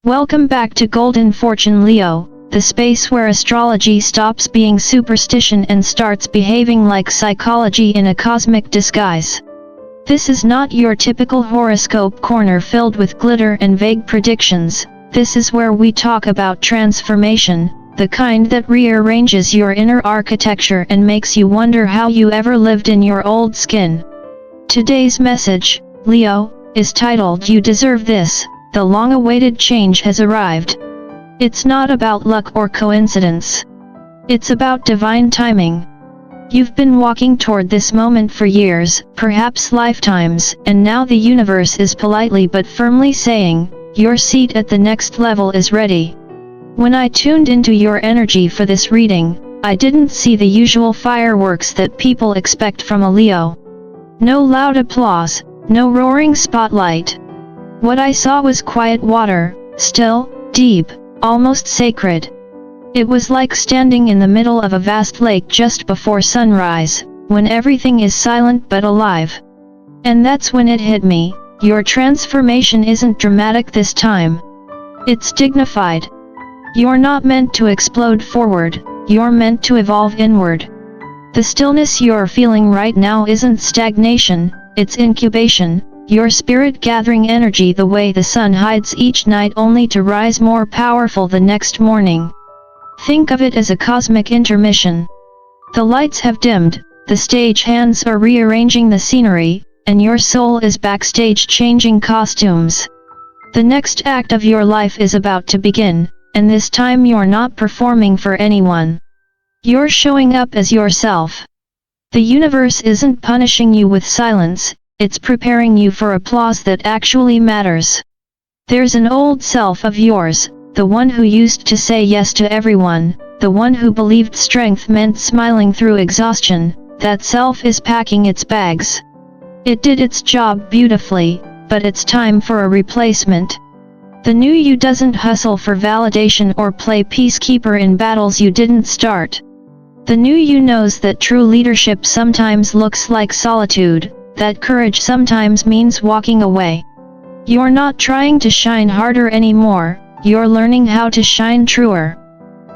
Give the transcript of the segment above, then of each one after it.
Welcome back to Golden Fortune Leo, the space where astrology stops being superstition and starts behaving like psychology in a cosmic disguise. This is not your typical horoscope corner filled with glitter and vague predictions. This is where we talk about transformation, the kind that rearranges your inner architecture and makes you wonder how you ever lived in your old skin. Today's message, Leo, is titled "You Deserve This." The long-awaited change has arrived. It's not about luck or coincidence. It's about divine timing. You've been walking toward this moment for years, perhaps lifetimes, and now the universe is politely but firmly saying, your seat at the next level is ready. When I tuned into your energy for this reading, I didn't see the usual fireworks that people expect from a Leo. No loud applause, no roaring spotlight. What I saw was quiet water, still, deep, almost sacred. It was like standing in the middle of a vast lake just before sunrise, when everything is silent but alive. And that's when it hit me, your transformation isn't dramatic this time. It's dignified. You're not meant to explode forward, you're meant to evolve inward. The stillness you're feeling right now isn't stagnation, it's incubation. Your spirit gathering energy the way the sun hides each night only to rise more powerful the next morning. Think of it as a cosmic intermission. The lights have dimmed, the stage hands are rearranging the scenery, and your soul is backstage changing costumes. The next act of your life is about to begin, and this time you're not performing for anyone. You're showing up as yourself. The universe isn't punishing you with silence. It's preparing you for applause that actually matters. There's an old self of yours, the one who used to say yes to everyone, the one who believed strength meant smiling through exhaustion. That self is packing its bags. It did its job beautifully, but it's time for a replacement. The new you doesn't hustle for validation or play peacekeeper in battles you didn't start. The new you knows that true leadership sometimes looks like solitude, that courage sometimes means walking away. You're not trying to shine harder anymore, you're learning how to shine truer.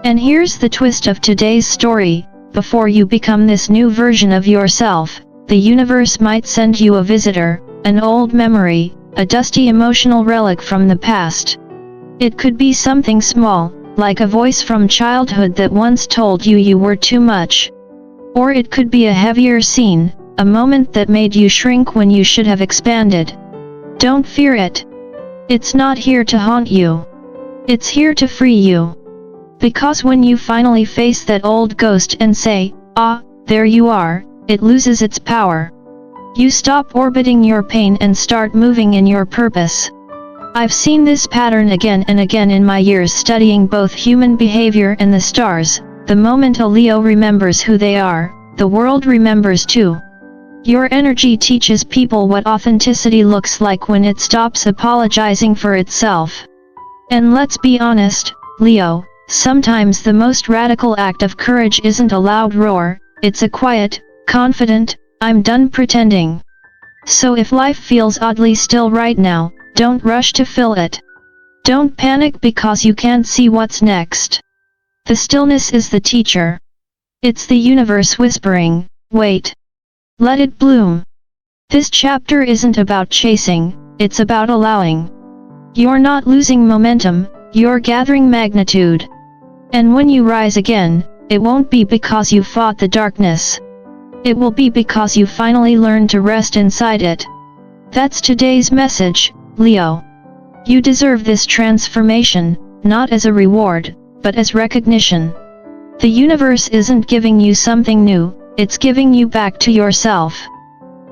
And here's the twist of today's story: before you become this new version of yourself, the universe might send you a visitor, an old memory, a dusty emotional relic from the past. It could be something small, like a voice from childhood that once told you you were too much. Or it could be a heavier scene, a moment that made you shrink when you should have expanded. Don't fear it. It's not here to haunt you. It's here to free you. Because when you finally face that old ghost and say, "Ah, there you are," it loses its power. You stop orbiting your pain and start moving in your purpose. I've seen this pattern again and again in my years studying both human behavior and the stars. The moment a Leo remembers who they are, the world remembers too. Your energy teaches people what authenticity looks like when it stops apologizing for itself. And let's be honest, Leo, sometimes the most radical act of courage isn't a loud roar, it's a quiet, confident, "I'm done pretending." So if life feels oddly still right now, don't rush to fill it. Don't panic because you can't see what's next. The stillness is the teacher. It's the universe whispering, "Wait. Let it bloom." This chapter isn't about chasing, it's about allowing. You're not losing momentum, you're gathering magnitude. And when you rise again, it won't be because you fought the darkness. It will be because you finally learned to rest inside it. That's today's message, Leo. You deserve this transformation, not as a reward, but as recognition. The universe isn't giving you something new, it's giving you back to yourself.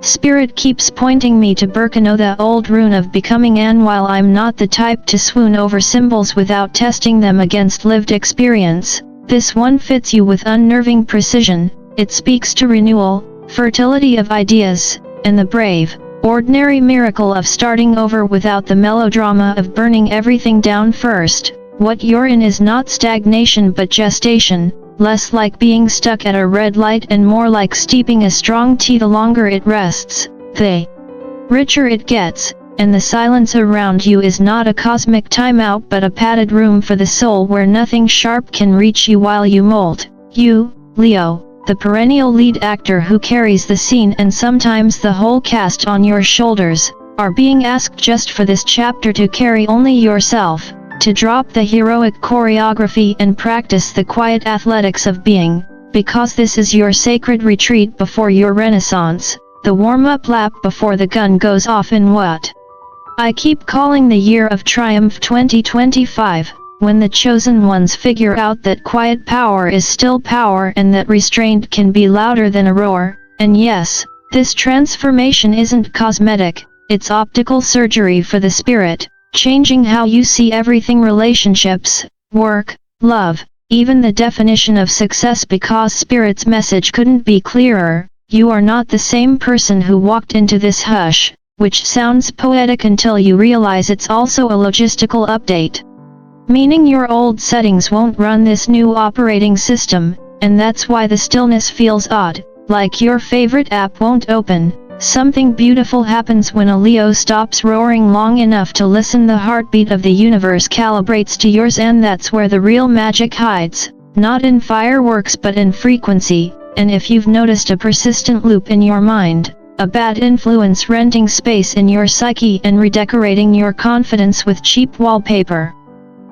Spirit keeps pointing me to Birkenau, the old rune of becoming, and while I'm not the type to swoon over symbols without testing them against lived experience, this one fits you with unnerving precision. It speaks to renewal, fertility of ideas, and the brave, ordinary miracle of starting over without the melodrama of burning everything down first. What you're in is not stagnation but gestation, less like being stuck at a red light and more like steeping a strong tea. The longer it rests, the richer it gets, and the silence around you is not a cosmic timeout but a padded room for the soul where nothing sharp can reach you while you mold. You, Leo, the perennial lead actor who carries the scene and sometimes the whole cast on your shoulders, are being asked just for this chapter to carry only yourself, to drop the heroic choreography and practice the quiet athletics of being, because this is your sacred retreat before your renaissance, the warm-up lap before the gun goes off in what I keep calling the year of triumph 2025, when the chosen ones figure out that quiet power is still power and that restraint can be louder than a roar. And yes, this transformation isn't cosmetic, it's optical surgery for the spirit, changing how you see everything: relationships, work, love, even the definition of success, because Spirit's message couldn't be clearer. You are not the same person who walked into this hush, which sounds poetic until you realize it's also a logistical update. Meaning your old settings won't run this new operating system, and that's why the stillness feels odd, like your favorite app won't open. Something beautiful happens when a Leo stops roaring long enough to listen. The heartbeat of the universe calibrates to yours, and that's where the real magic hides, not in fireworks but in frequency. And if you've noticed a persistent loop in your mind, a bad influence renting space in your psyche and redecorating your confidence with cheap wallpaper,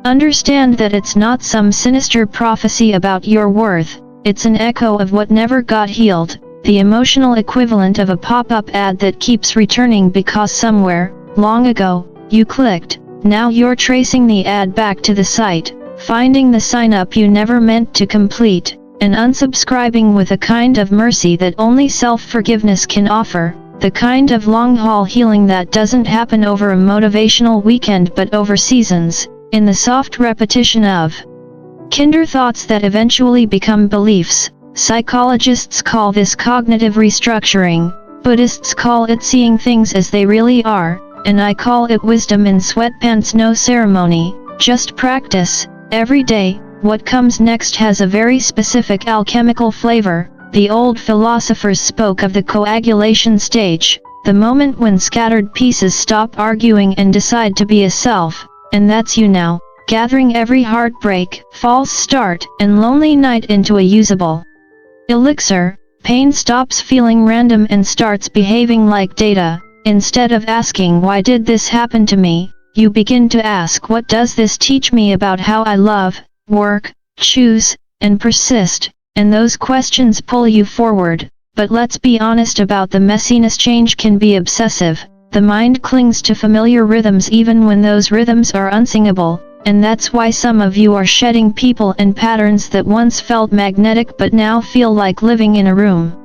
understand that it's not some sinister prophecy about your worth, it's an echo of what never got healed. The emotional equivalent of a pop-up ad that keeps returning because somewhere, long ago, you clicked. Now you're tracing the ad back to the site, finding the sign-up you never meant to complete, and unsubscribing with a kind of mercy that only self-forgiveness can offer, the kind of long-haul healing that doesn't happen over a motivational weekend but over seasons, in the soft repetition of kinder thoughts that eventually become beliefs. Psychologists call this cognitive restructuring, Buddhists call it seeing things as they really are, and I call it wisdom in sweatpants. No ceremony, just practice, every day. What comes next has a very specific alchemical flavor. The old philosophers spoke of the coagulation stage, the moment when scattered pieces stop arguing and decide to be a self, and that's you now, gathering every heartbreak, false start, and lonely night into a usable elixir. Pain stops feeling random and starts behaving like data. Instead of asking why did this happen to me, you begin to ask what does this teach me about how I love, work, choose, and persist, and those questions pull you forward. But let's be honest about the messiness. Change can be obsessive. The mind clings to familiar rhythms even when those rhythms are unsingable. And that's why some of you are shedding people and patterns that once felt magnetic but now feel like living in a room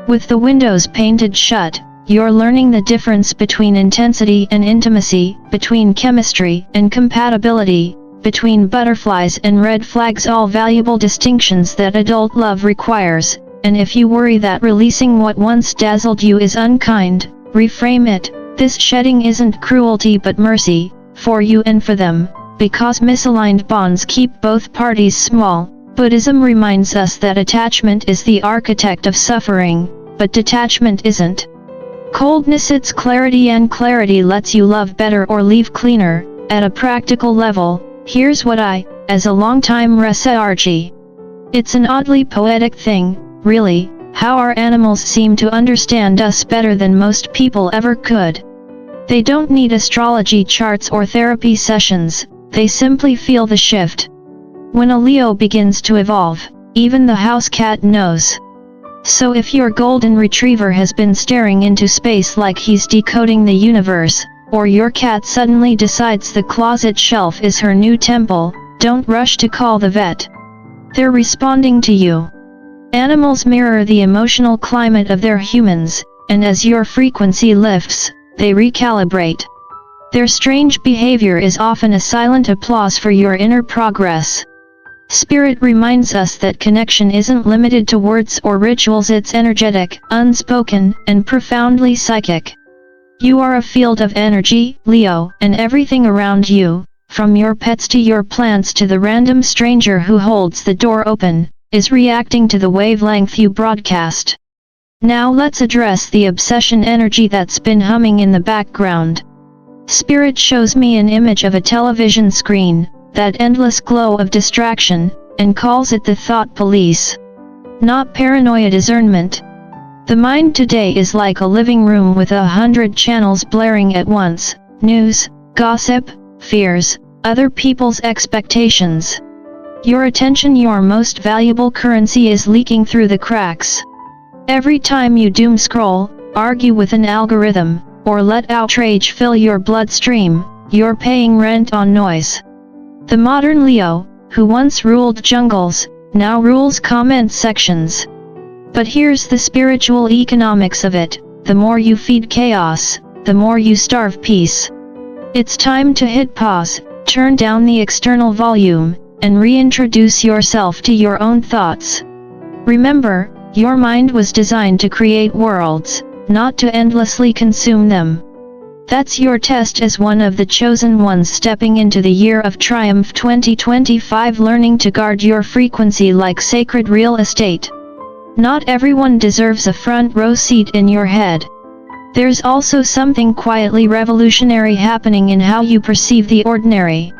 with the windows painted shut. You're learning the difference between intensity and intimacy, between chemistry and compatibility, between butterflies and red flags, all valuable distinctions that adult love requires. And if you worry that releasing what once dazzled you is unkind, reframe it. This shedding isn't cruelty but mercy, for you and for them. Because misaligned bonds keep both parties small. Buddhism reminds us that attachment is the architect of suffering, but detachment isn't. Coldness, it's clarity, and clarity lets you love better or leave cleaner. At a practical level, here's what I, as a longtime researcher, it's an oddly poetic thing, really, how our animals seem to understand us better than most people ever could. They don't need astrology charts or therapy sessions. They simply feel the shift. When a Leo begins to evolve, even the house cat knows. So if your golden retriever has been staring into space like he's decoding the universe, or your cat suddenly decides the closet shelf is her new temple, don't rush to call the vet. They're responding to you. Animals mirror the emotional climate of their humans, and as your frequency lifts, they recalibrate. Their strange behavior is often a silent applause for your inner progress. Spirit reminds us that connection isn't limited to words or rituals, it's energetic, unspoken, and profoundly psychic. You are a field of energy, Leo, and everything around you, from your pets to your plants to the random stranger who holds the door open, is reacting to the wavelength you broadcast. Now let's address the obsession energy that's been humming in the background. Spirit shows me an image of a television screen, that endless glow of distraction, and calls it the thought police. Not paranoia discernment. The mind today is like a living room with 100 channels blaring at once: news, gossip, fears, other people's expectations. Your attention, your most valuable currency, is leaking through the cracks. Every time you doom scroll, argue with an algorithm, or let outrage fill your bloodstream, you're paying rent on noise. The modern Leo, who once ruled jungles, now rules comment sections. But here's the spiritual economics of it: the more you feed chaos, the more you starve peace. It's time to hit pause, turn down the external volume, and reintroduce yourself to your own thoughts. Remember, your mind was designed to create worlds, not to endlessly consume them. That's your test as one of the chosen ones stepping into the year of triumph 2025, learning to guard your frequency like sacred real estate. Not everyone deserves a front row seat in your head. There's also something quietly revolutionary happening in how you perceive the ordinary.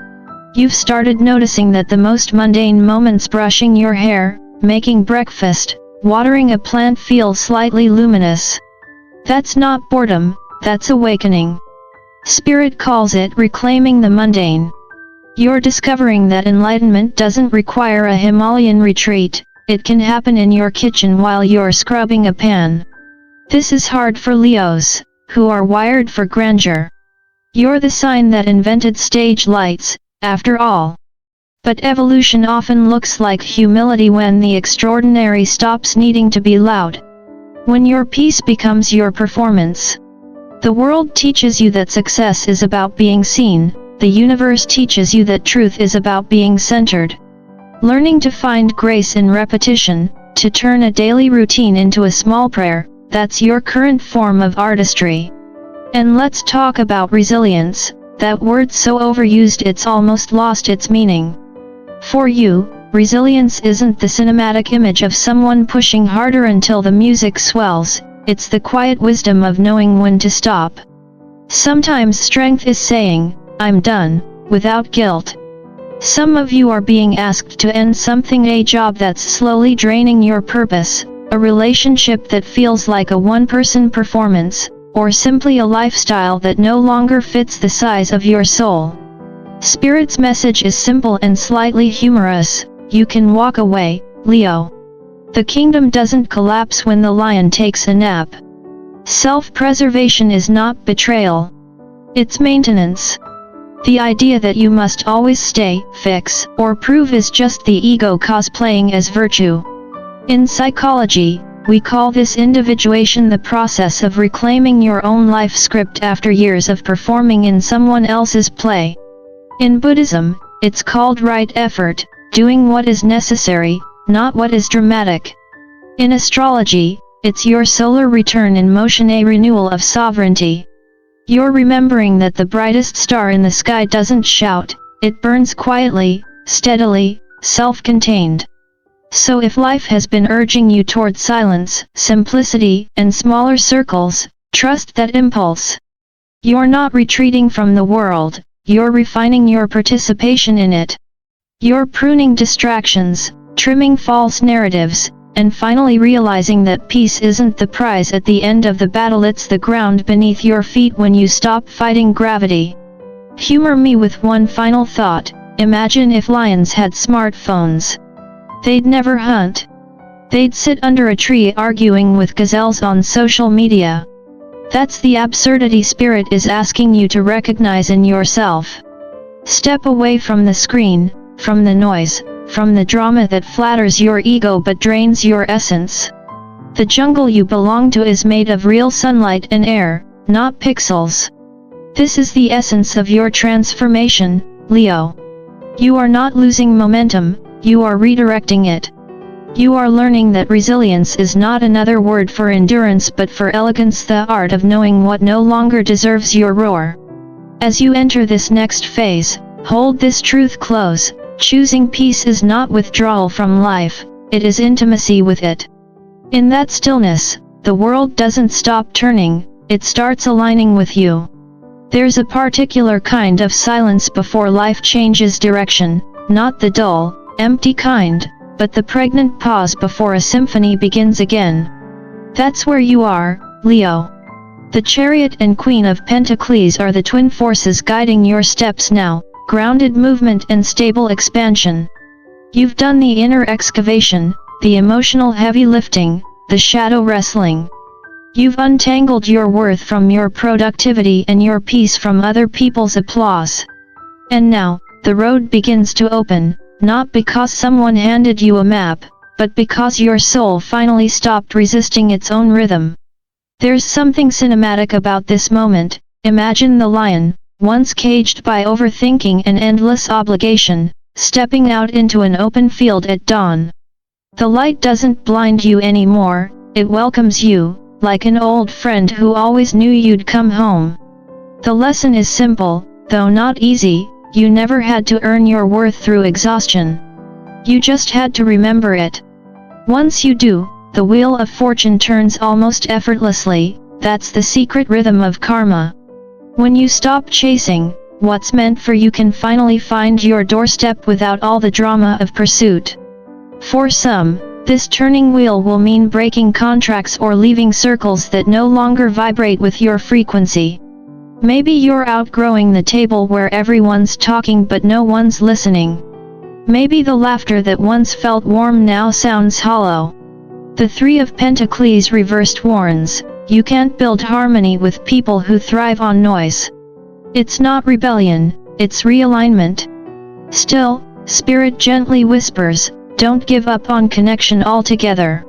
You've started noticing that the most mundane moments, brushing your hair, making breakfast, watering a plant, feel slightly luminous. That's not boredom, that's awakening. Spirit calls it reclaiming the mundane. You're discovering that enlightenment doesn't require a Himalayan retreat, it can happen in your kitchen while you're scrubbing a pan. This is hard for Leos, who are wired for grandeur. You're the sign that invented stage lights, after all. But evolution often looks like humility when the extraordinary stops needing to be loud. When your peace becomes your performance. The world teaches you that success is about being seen, the universe teaches you that truth is about being centered. Learning to find grace in repetition, to turn a daily routine into a small prayer, that's your current form of artistry. And let's talk about resilience, that word so overused it's almost lost its meaning. For you, resilience isn't the cinematic image of someone pushing harder until the music swells, it's the quiet wisdom of knowing when to stop. Sometimes strength is saying, "I'm done," without guilt. Some of you are being asked to end something, a job that's slowly draining your purpose, a relationship that feels like a one-person performance, or simply a lifestyle that no longer fits the size of your soul. Spirit's message is simple and slightly humorous: you can walk away, Leo. The kingdom doesn't collapse when the lion takes a nap. Self-preservation is not betrayal. It's maintenance. The idea that you must always stay, fix, or prove is just the ego cosplaying as virtue. In psychology, we call this individuation, the process of reclaiming your own life script after years of performing in someone else's play. In Buddhism, it's called right effort, doing what is necessary, not what is dramatic. In astrology, it's your solar return in motion, a renewal of sovereignty. You're remembering that the brightest star in the sky doesn't shout, it burns quietly, steadily, self-contained. So if life has been urging you toward silence, simplicity, and smaller circles, trust that impulse. You're not retreating from the world, you're refining your participation in it. You're pruning distractions, trimming false narratives, and finally realizing that peace isn't the prize at the end of the battle, it's the ground beneath your feet when you stop fighting gravity. Humor me with one final thought: imagine if lions had smartphones. They'd never hunt. They'd sit under a tree arguing with gazelles on social media. That's the absurdity Spirit is asking you to recognize in yourself. Step away from the screen, from the noise, from the drama that flatters your ego but drains your essence. The jungle you belong to is made of real sunlight and air, not pixels. This is the essence of your transformation, Leo. You are not losing momentum, you are redirecting it. You are learning that resilience is not another word for endurance but for elegance, the art of knowing what no longer deserves your roar. As you enter this next phase, hold this truth close: choosing peace is not withdrawal from life, it is intimacy with it. In that stillness, the world doesn't stop turning, it starts aligning with you. There's a particular kind of silence before life changes direction, not the dull, empty kind, but the pregnant pause before a symphony begins again. That's where you are, Leo. The Chariot and Queen of Pentacles are the twin forces guiding your steps now, grounded movement and stable expansion. You've done the inner excavation, the emotional heavy lifting, the shadow wrestling. You've untangled your worth from your productivity and your peace from other people's applause. And now, the road begins to open, not because someone handed you a map, but because your soul finally stopped resisting its own rhythm. There's something cinematic about this moment. Imagine the lion, once caged by overthinking and endless obligation, stepping out into an open field at dawn. The light doesn't blind you anymore, it welcomes you, like an old friend who always knew you'd come home. The lesson is simple, though not easy. You never had to earn your worth through exhaustion. You just had to remember it. Once you do, the wheel of fortune turns almost effortlessly. That's the secret rhythm of karma. When you stop chasing what's meant for you, can finally find your doorstep without all the drama of pursuit. For some, this turning wheel will mean breaking contracts or leaving circles that no longer vibrate with your frequency. Maybe you're outgrowing the table where everyone's talking but no one's listening. Maybe the laughter that once felt warm now sounds hollow. The Three of Pentacles reversed warns, you can't build harmony with people who thrive on noise. It's not rebellion, it's realignment. Still, Spirit gently whispers, don't give up on connection altogether.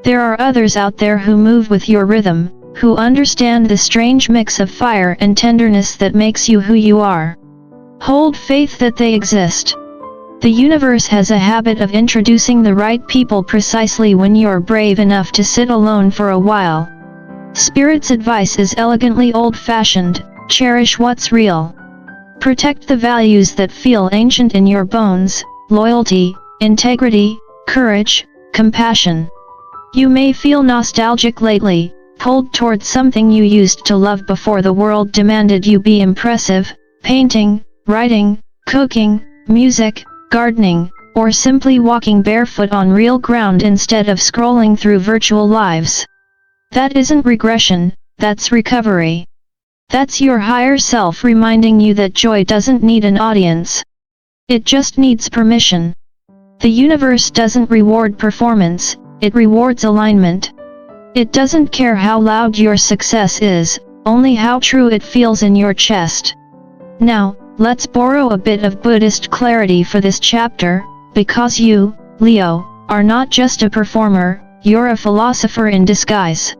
There are others out there who move with your rhythm, who understand the strange mix of fire and tenderness that makes you who you are. Hold faith that they exist. The universe has a habit of introducing the right people precisely when you're brave enough to sit alone for a while. Spirit's advice is elegantly old-fashioned: cherish what's real. Protect the values that feel ancient in your bones: loyalty, integrity, courage, compassion. You may feel nostalgic lately, pulled towards something you used to love before the world demanded you be impressive: painting, writing, cooking, music, gardening, or simply walking barefoot on real ground instead of scrolling through virtual lives. That isn't regression, that's recovery. That's your higher self reminding you that joy doesn't need an audience. It just needs permission. The universe doesn't reward performance, it rewards alignment. It doesn't care how loud your success is, only how true it feels in your chest. Now, let's borrow a bit of Buddhist clarity for this chapter, because you, Leo, are not just a performer, you're a philosopher in disguise.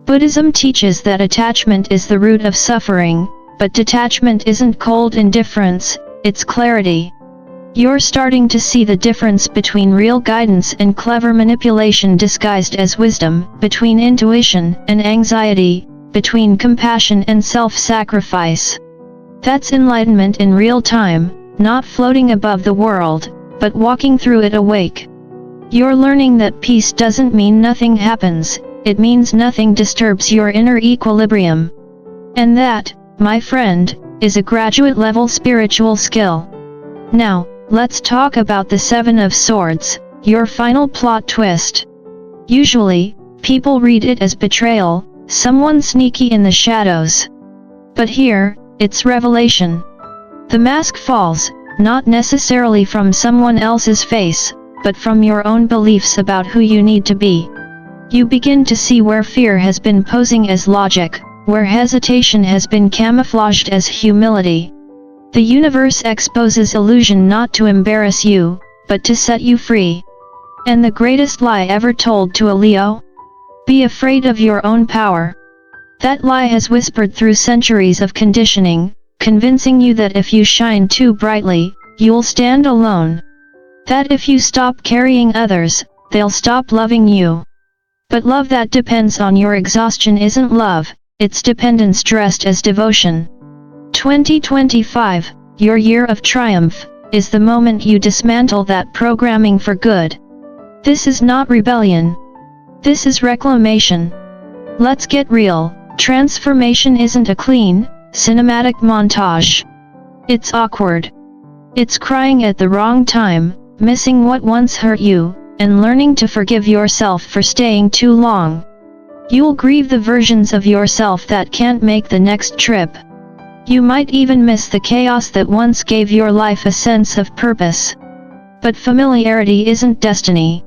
Buddhism teaches that attachment is the root of suffering, but detachment isn't cold indifference, it's clarity. You're starting to see the difference between real guidance and clever manipulation disguised as wisdom, between intuition and anxiety, between compassion and self-sacrifice. That's enlightenment in real time, not floating above the world, but walking through it awake. You're learning that peace doesn't mean nothing happens, it means nothing disturbs your inner equilibrium. And that, my friend, is a graduate-level spiritual skill. Now, let's talk about the Seven of Swords, your final plot twist. Usually, people read it as betrayal, someone sneaky in the shadows. But here, it's revelation. The mask falls, not necessarily from someone else's face, but from your own beliefs about who you need to be. You begin to see where fear has been posing as logic, where hesitation has been camouflaged as humility. The universe exposes illusion not to embarrass you, but to set you free. And the greatest lie ever told to a Leo? Be afraid of your own power. That lie has whispered through centuries of conditioning, convincing you that if you shine too brightly, you'll stand alone. That if you stop carrying others, they'll stop loving you. But love that depends on your exhaustion isn't love, it's dependence dressed as devotion. 2025, your year of triumph, is the moment you dismantle that programming for good. This is not rebellion. This is reclamation. Let's get real. Transformation isn't a clean, cinematic montage. It's awkward. It's crying at the wrong time, missing what once hurt you, and learning to forgive yourself for staying too long. You'll grieve the versions of yourself that can't make the next trip. You might even miss the chaos that once gave your life a sense of purpose. But familiarity isn't destiny.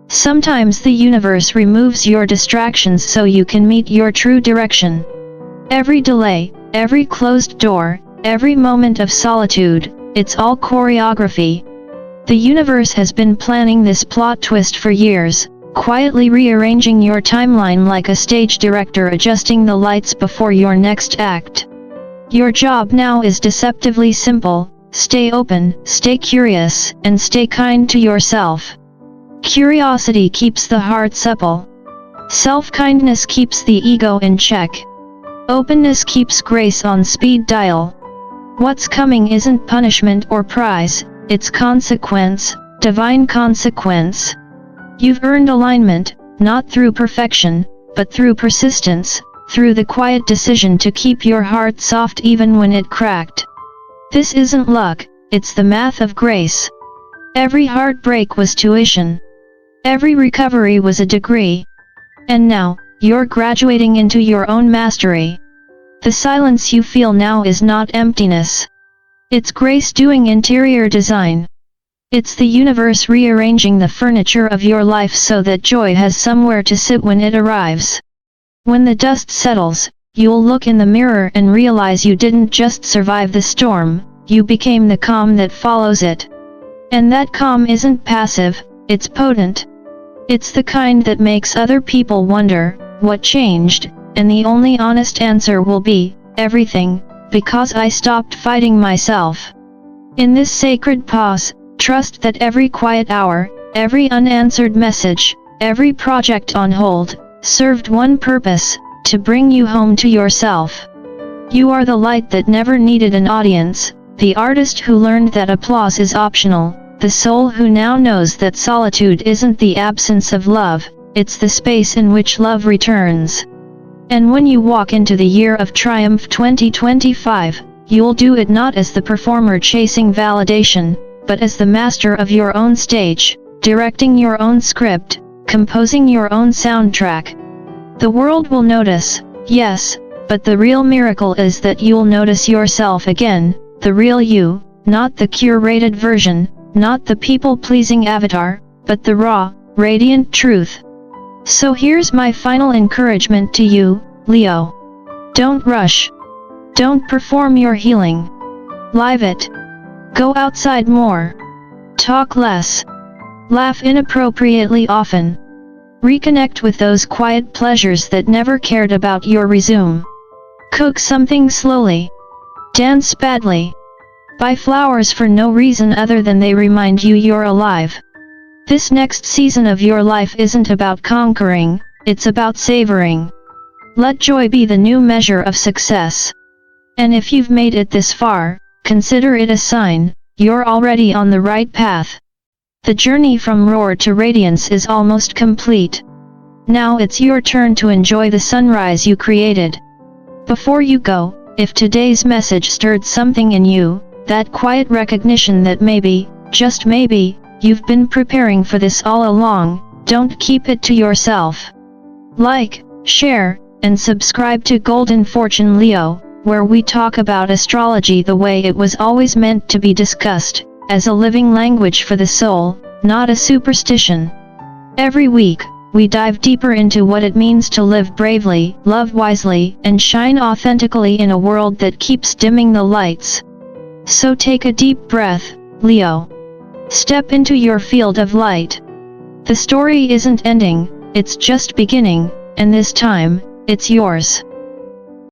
Sometimes the universe removes your distractions so you can meet your true direction. Every delay, every closed door, every moment of solitude, it's all choreography. The universe has been planning this plot twist for years, quietly rearranging your timeline like a stage director adjusting the lights before your next act. Your job now is deceptively simple: stay open, stay curious, and stay kind to yourself. Curiosity keeps the heart supple. Self-kindness keeps the ego in check. Openness keeps grace on speed dial. What's coming isn't punishment or prize, it's consequence, divine consequence. You've earned alignment, not through perfection, but through persistence, through the quiet decision to keep your heart soft even when it cracked. This isn't luck, it's the math of grace. Every heartbreak was tuition. Every recovery was a degree. And now, you're graduating into your own mastery. The silence you feel now is not emptiness. It's grace doing interior design. It's the universe rearranging the furniture of your life so that joy has somewhere to sit when it arrives. When the dust settles, you'll look in the mirror and realize you didn't just survive the storm, you became the calm that follows it. And that calm isn't passive, it's potent. It's the kind that makes other people wonder, what changed? And the only honest answer will be, everything, because I stopped fighting myself. In this sacred pause, trust that every quiet hour, every unanswered message, every project on hold, served one purpose: to bring you home to yourself. You are the light that never needed an audience, the artist who learned that applause is optional, the soul who now knows that solitude isn't the absence of love, it's the space in which love returns. And when you walk into the year of triumph 2025, you'll do it not as the performer chasing validation, but as the master of your own stage, directing your own script, composing your own soundtrack. The world will notice, yes, but the real miracle is that you'll notice yourself again, the real you, not the curated version, not the people-pleasing avatar, but the raw, radiant truth. So here's my final encouragement to you, Leo. Don't rush. Don't perform your healing. Live it. Go outside more. Talk less. Laugh inappropriately often. Reconnect with those quiet pleasures that never cared about your resume. Cook something slowly. Dance badly. Buy flowers for no reason other than they remind you you're alive. This next season of your life isn't about conquering, it's about savoring. Let joy be the new measure of success. And if you've made it this far, consider it a sign, you're already on the right path. The journey from roar to radiance is almost complete. Now it's your turn to enjoy the sunrise you created. Before you go, if today's message stirred something in you, that quiet recognition that maybe, just maybe, you've been preparing for this all along, don't keep it to yourself. Like, share, and subscribe to Golden Fortune Leo, where we talk about astrology the way it was always meant to be discussed, as a living language for the soul, not a superstition. Every week, we dive deeper into what it means to live bravely, love wisely, and shine authentically in a world that keeps dimming the lights. So take a deep breath, Leo. Step into your field of light. The story isn't ending, it's just beginning, and this time, it's yours.